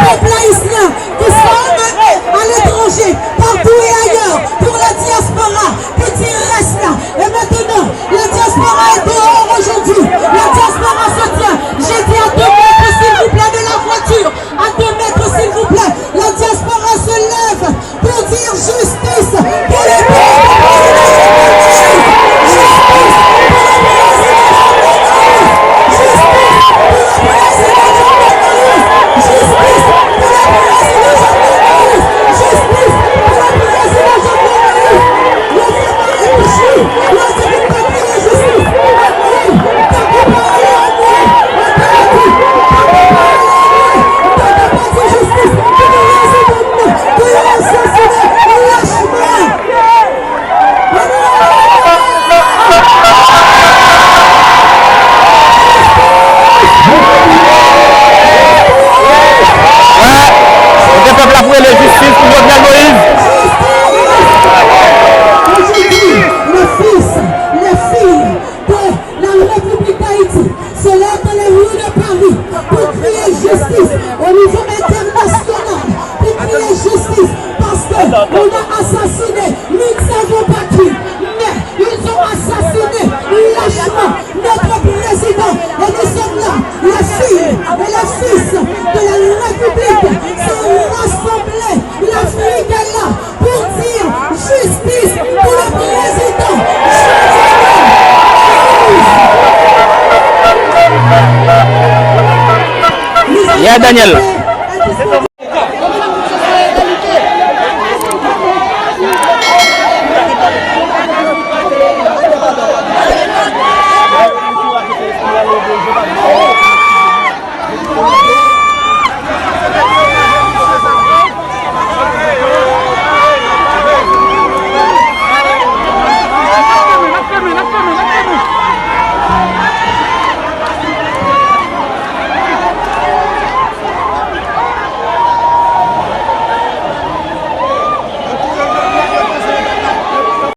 peuple haïtien qui sont à l'étranger, partout et ailleurs, pour la diaspora, petit reste là. Et maintenant, la diaspora est dehors aujourd'hui. La diaspora se tient. J'ai dit à 2 mètres, s'il vous plaît, de la voiture. À 2 mètres, s'il vous plaît. La diaspora se lève pour dire justice pour les on a assassiné, nous ne savons pas qui, mais ils ont assassiné lâchement notre président. Et nous sommes là, la fille et le fils de la République sont rassemblés. L'Afrique est là pour dire justice pour le président. Il y a Daniel.